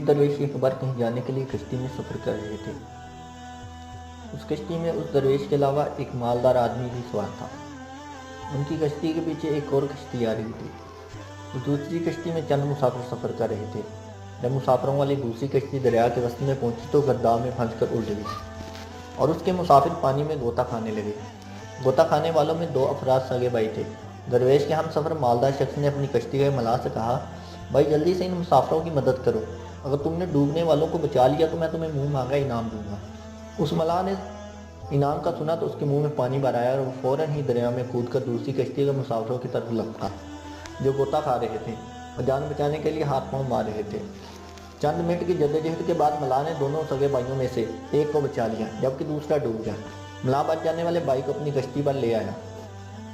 ایک درویش ایک بار کہیں جانے کے لیے کشتی میں سفر کر رہے تھے۔ اس کشتی میں اس درویش کے علاوہ ایک مالدار آدمی بھی سوار تھا۔ ان کی کشتی کے پیچھے ایک اور کشتی آ رہی تھی۔ اس دوسری کشتی میں چند مسافر سفر کر رہے تھے۔ جب مسافروں والی دوسری کشتی دریا کے وسط میں پہنچی تو گرداب میں پھنس کر الٹ گئی اور اس کے مسافر پانی میں غوطہ کھانے لگے۔ غوطہ کھانے والوں میں 2 افراد سگے بھائی تھے۔ درویش کے ہم سفر مالدار شخص نے اپنی کشتی کے ملاح سے کہا، بھائی جلدی سے ان مسافروں کی مدد کرو، اگر تم نے ڈوبنے والوں کو بچا لیا تو میں تمہیں منہ مانگا انعام دوں گا۔ اس ملاح نے انعام کا سنا تو اس کے منہ میں پانی بھر آیا اور وہ فوراً ہی دریا میں کود کر دوسری کشتی کے مسافروں کی طرف لپکا جو غوطہ کھا رہے تھے اور جان بچانے کے لیے ہاتھ پاؤں مار رہے تھے۔ چند منٹ کی جدوجہد کے بعد ملاح نے دونوں سگے بھائیوں میں سے ایک کو بچا لیا جبکہ دوسرا ڈوب گیا۔ ملاح بچ جانے والے بھائی کو اپنی کشتی پر لے آیا۔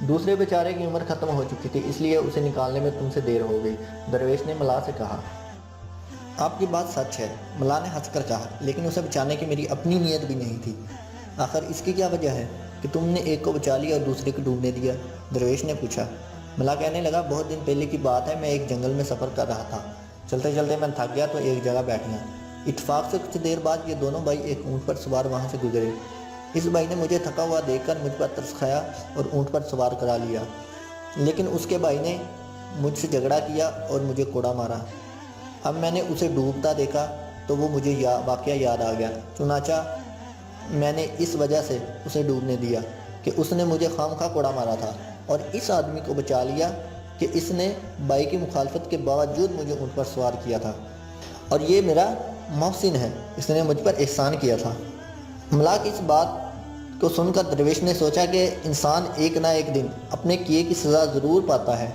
دوسرے بیچارے کی عمر ختم ہو چکی تھی، اس لیے اسے نکالنے میں تم سے دیر ہو گئی۔ درویش نے ملاح سے کہا، آپ کی بات سچ ہے، ملاح نے ہنس کر کہا، لیکن اسے بچانے کی میری اپنی نیت بھی نہیں تھی۔ آخر اس کی کیا وجہ ہے کہ تم نے ایک کو بچا لیا اور دوسرے کو ڈوبنے دیا؟ درویش نے پوچھا۔ ملاح کہنے لگا، بہت دن پہلے کی بات ہے، میں ایک جنگل میں سفر کر رہا تھا۔ چلتے چلتے میں تھک گیا تو ایک جگہ بیٹھ گیا۔ اتفاق سے کچھ دیر بعد یہ دونوں بھائی ایک اونٹ پر سوار وہاں سے گزرے۔ اس بھائی نے مجھے تھکا ہوا دیکھ کر مجھ پر ترس کھایا اور اونٹ پر سوار کرا لیا، لیکن اس کے بھائی نے مجھ سے جھگڑا کیا اور مجھے کوڑا مارا۔ اب میں نے اسے ڈوبتا دیکھا تو وہ مجھے واقعہ یاد آ گیا، چنانچہ میں نے اس وجہ سے اسے ڈوبنے دیا کہ اس نے مجھے خام خواہ کوڑا مارا تھا، اور اس آدمی کو بچا لیا کہ اس نے بھائی کی مخالفت کے باوجود مجھے اونٹ پر سوار کیا تھا، اور یہ میرا محسن ہے، اس نے مجھ پر احسان کیا تھا۔ ملاح کی اس بات کو سن کر درویش نے سوچا کہ انسان ایک نہ ایک دن اپنے کیے کی سزا ضرور پاتا ہے۔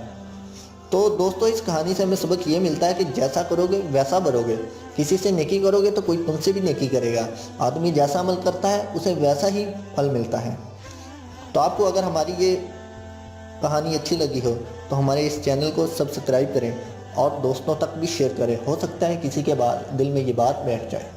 تو دوستو، اس کہانی سے ہمیں سبق یہ ملتا ہے کہ جیسا کرو گے ویسا بھرو گے۔ کسی سے نیکی کرو گے تو کوئی تم سے بھی نیکی کرے گا۔ آدمی جیسا عمل کرتا ہے اسے ویسا ہی پھل ملتا ہے۔ تو آپ کو اگر ہماری یہ کہانی اچھی لگی ہو تو ہمارے اس چینل کو سبسکرائب کریں اور دوستوں تک بھی شیئر کریں، ہو سکتا ہے کسی کے دل میں یہ بات بیٹھ جائے۔